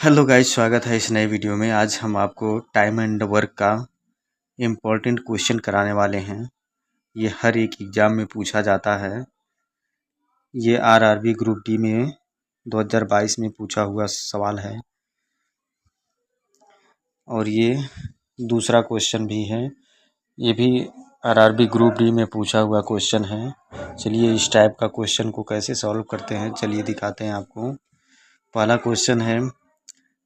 Hello guys, स्वागत है इस नए वीडियो में। आज हम आपको टाइम एंड वर्क का इम्पोर्टेंट क्वेश्चन कराने वाले हैं। ये हर एक एग्ज़ाम में पूछा जाता है। ये आरआरबी ग्रुप डी में 2022 में पूछा हुआ सवाल है और ये दूसरा क्वेश्चन भी है। ये भी आरआरबी ग्रुप डी में पूछा हुआ क्वेश्चन है। चलिए इस टाइप का क्वेश्चन को कैसे सॉल्व करते हैं चलिए दिखाते हैं आपको। पहला क्वेश्चन है,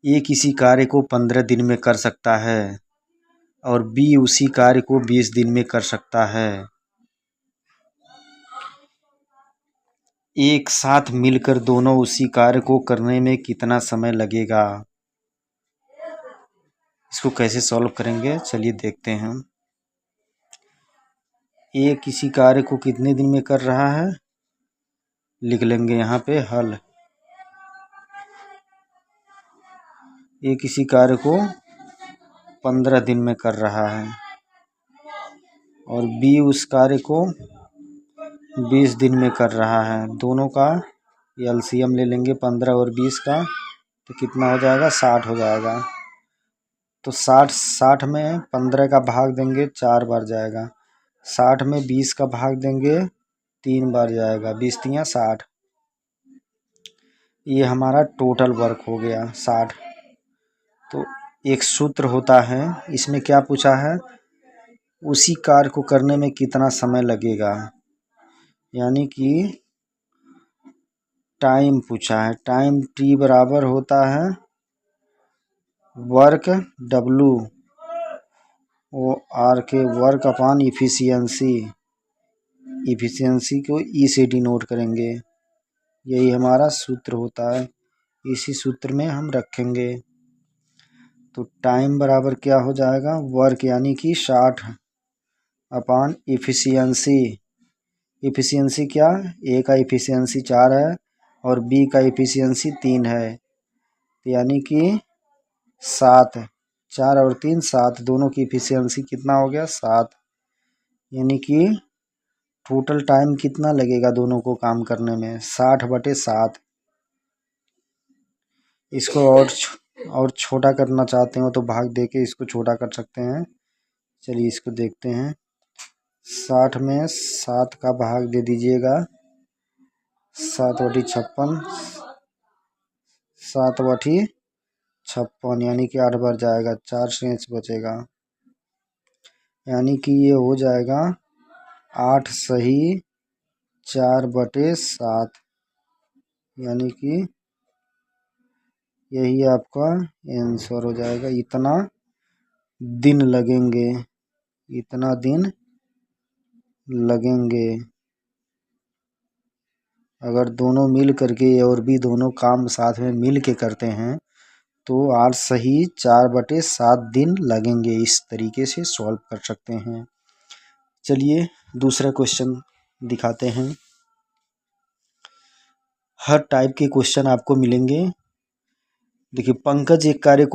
ए किसी कार्य को 15 दिन में कर सकता है और बी उसी कार्य को 20 दिन में कर सकता है। एक साथ मिलकर दोनों उसी कार्य को करने में कितना समय लगेगा? इसको कैसे सॉल्व करेंगे चलिए देखते हैं। ए किसी कार्य को कितने दिन में कर रहा है, लिख लेंगे यहाँ पे हल। ए किसी कार्य को 15 दिन में कर रहा है और बी उस कार्य को 20 दिन में कर रहा है। दोनों का एलसीएम ले लेंगे 15 और 20 का, तो कितना हो जाएगा, 60 हो जाएगा। तो 60 में 15 का भाग देंगे 4 बार जाएगा, 60 में 20 का भाग देंगे 3 बार जाएगा, 20 तियाँ 60। ये हमारा टोटल वर्क हो गया 60। तो एक सूत्र होता है, इसमें क्या पूछा है, उसी कार्य को करने में कितना समय लगेगा, यानी कि टाइम पूछा है। टाइम टी बराबर होता है वर्क डब्लू ओ आर के वर्क अपॉन इफ़िशियंसी। इफ़िशियंसी को ई से डिनोट करेंगे, यही हमारा सूत्र होता है। इसी सूत्र में हम रखेंगे। तो टाइम बराबर क्या हो जाएगा, वर्क यानी कि 60 अपॉन इफ़िशियंसी। इफ़िशियंसी क्या, ए का इफ़िशियंसी 4 है और बी का इफ़िशियंसी 3 है, यानी कि 7। 4 और 3 7, दोनों की इफ़िशियंसी कितना हो गया, 7। यानी कि टोटल टाइम कितना लगेगा दोनों को काम करने में, 60/7। इसको और छोटा करना चाहते हो तो भाग दे के इसको छोटा कर सकते हैं। चलिए इसको देखते हैं। 60 में 7 का भाग दे दीजिएगा, 7/56, 7/56 यानी कि 8 बार जाएगा, 4 शेष बचेगा, यानी कि ये हो जाएगा 8 सही 4/7, यानी कि यही आपका आंसर हो जाएगा। इतना दिन लगेंगे, इतना दिन लगेंगे। अगर दोनों मिल करके और भी दोनों काम साथ में मिल के करते हैं तो 8 सही 4/7 दिन लगेंगे। इस तरीके से सॉल्व कर सकते हैं। चलिए दूसरा क्वेश्चन दिखाते हैं। हर टाइप के क्वेश्चन आपको मिलेंगे। देखिए, पंकज एक कार्य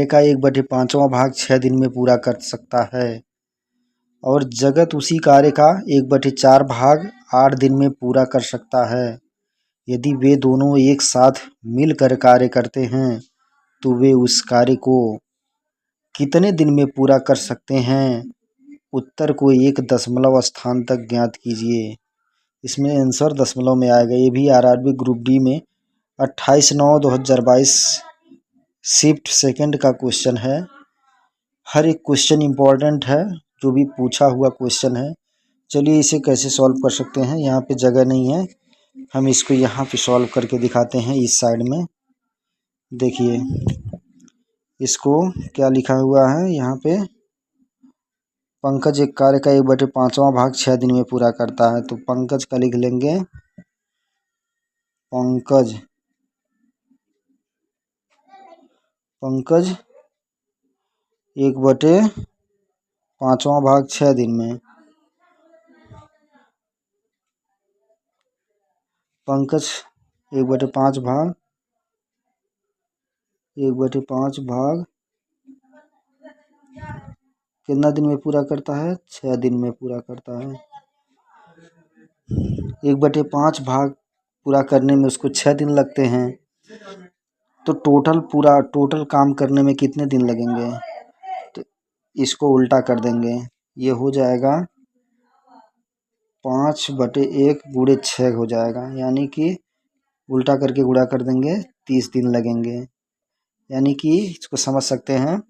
का 1/5वां भाग 6 दिन में पूरा कर सकता है और जगत उसी कार्य का 1/4 भाग 8 दिन में पूरा कर सकता है। यदि वे दोनों एक साथ मिलकर कार्य करते हैं तो वे उस कार्य को कितने दिन में पूरा कर सकते हैं? उत्तर को एक दशमलव स्थान तक ज्ञात कीजिए। इसमें आंसर दशमलव में आएगा। ये भी आरआरबी ग्रुप डी में 28/9/2022 शिफ्ट सेकंड का क्वेश्चन है। हर एक क्वेश्चन इम्पोर्टेंट है, जो भी पूछा हुआ क्वेश्चन है। चलिए इसे कैसे सॉल्व कर सकते हैं। यहाँ पे जगह नहीं है, हम इसको यहाँ पे सॉल्व करके दिखाते हैं। इस साइड में देखिए, इसको क्या लिखा हुआ है यहाँ पे, पंकज एक कार्य का 1/5वां भाग 6 दिन में पूरा करता है। तो पंकज का लिख लेंगे, पंकज 1/5वां भाग 6 दिन में। पंकज 1/5 भाग 1/5 भाग कितना दिन में पूरा करता है, 6 दिन में पूरा करता है। 1/5 भाग पूरा करने में उसको 6 दिन लगते हैं। तो टोटल काम करने में कितने दिन लगेंगे? तो इसको उल्टा कर देंगे, ये हो जाएगा 5/1 गुणे 6 हो जाएगा, यानी कि उल्टा करके गुणा कर देंगे 30 दिन लगेंगे। यानी कि इसको समझ सकते हैं,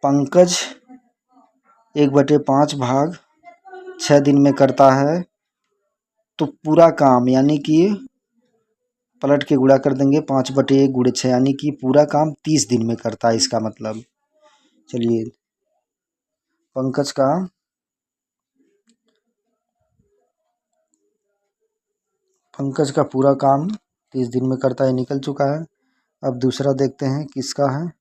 पंकज 1/5 भाग 6 दिन में करता है, तो पूरा काम यानी कि पलट के गुणा कर देंगे 5/1 गुणे 6, यानी कि पूरा काम 30 दिन में करता है इसका मतलब। चलिए, पंकज का पूरा काम 30 दिन में करता है, निकल चुका है। अब दूसरा देखते हैं किसका है।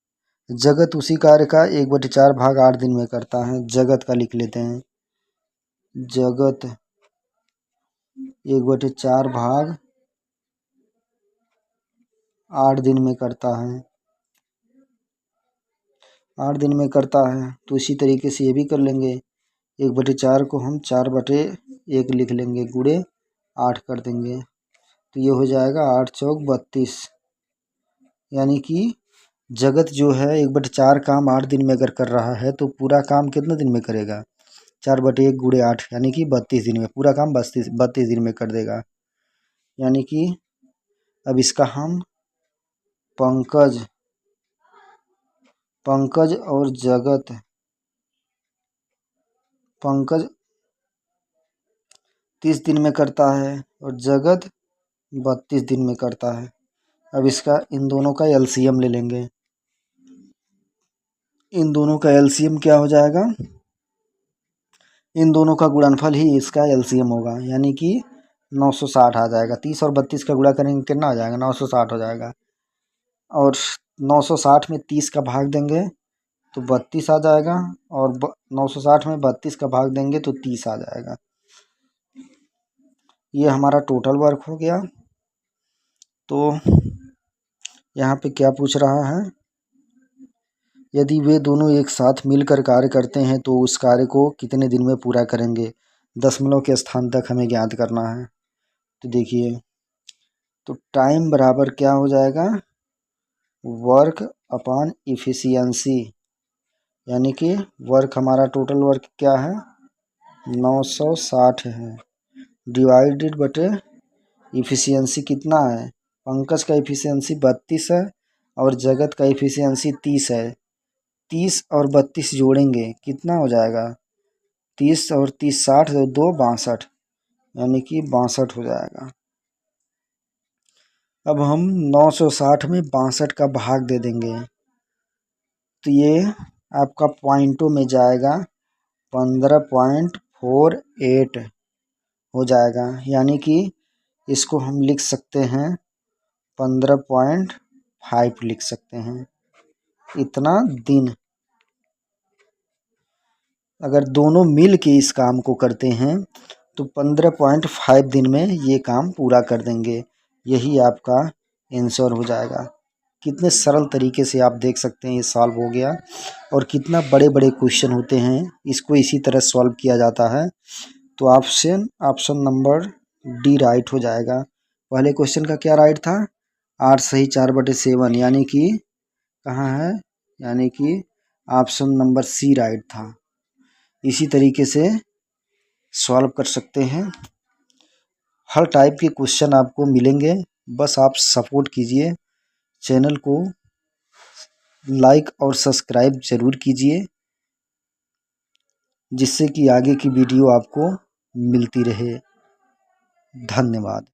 जगत उसी कार्य का 1/4 भाग 8 दिन में करता है। जगत का लिख लेते हैं, जगत 1/4 भाग 8 दिन में करता है। 8 दिन में करता है, तो इसी तरीके से ये भी कर लेंगे। 1/4 को हम 4/1 लिख लेंगे, गुणे 8 कर देंगे, तो ये हो जाएगा 8 चौक 32। यानी कि जगत जो है 1/4 काम 8 दिन में अगर कर रहा है, तो पूरा काम कितने दिन में करेगा? 4/1 गुणे 8, यानी कि 32 दिन में पूरा काम 32 दिन में कर देगा। यानी कि अब इसका हम पंकज और जगत, पंकज 30 दिन में करता है और जगत 32 दिन में करता है। अब इन दोनों का एलसीएम ले लेंगे। इन दोनों का एलसीएम क्या हो जाएगा? इन दोनों का गुणनफल ही इसका एलसीएम होगा, यानी कि 960 आ जाएगा। 30 और 32 का गुणा करेंगे, कितना आ जाएगा? 960 हो जाएगा। और 960 में 30 का भाग देंगे तो 32 आ जाएगा, और 960 में 32 का भाग देंगे तो 30 आ जाएगा। ये हमारा टोटल वर्क हो गया। तो यहाँ पे क्या पूछ रहा है? यदि वे दोनों एक साथ मिलकर कार्य करते हैं तो उस कार्य को कितने दिन में पूरा करेंगे? दशमलव के स्थान तक हमें ज्ञात करना है। तो देखिए, तो टाइम बराबर क्या हो जाएगा? वर्क अपॉन इफिशियंसी, यानी कि वर्क, हमारा टोटल वर्क क्या है? 960 है, डिवाइडेड बटे इफिशियंसी कितना है? पंकज का इफिशियंसी 32 है और जगत का इफिशियंसी 30 है। 30 और 32 जोड़ेंगे कितना हो जाएगा? 30 और 30 60, 2 62, यानी कि 62 हो जाएगा। अब हम 960 में 62 का भाग दे देंगे, तो ये आपका पॉइंटों में जाएगा, 15.48 हो जाएगा। यानी कि इसको हम लिख सकते हैं 15.5 लिख सकते हैं। इतना दिन अगर दोनों मिल के इस काम को करते हैं तो 15.5 दिन में ये काम पूरा कर देंगे। यही आपका आंसर हो जाएगा। कितने सरल तरीके से आप देख सकते हैं ये सॉल्व हो गया, और कितना बड़े बड़े क्वेश्चन होते हैं, इसको इसी तरह सॉल्व किया जाता है। तो ऑप्शन नंबर डी राइट हो जाएगा। पहले क्वेश्चन का क्या राइट था? 8 सही 4/7, यानी कि कहाँ है? यानी कि ऑप्शन नंबर सी राइट था। इसी तरीके से सॉल्व कर सकते हैं। हर टाइप के क्वेश्चन आपको मिलेंगे, बस आप सपोर्ट कीजिए। चैनल को लाइक और सब्सक्राइब ज़रूर कीजिए, जिससे कि आगे की वीडियो आपको मिलती रहे। धन्यवाद।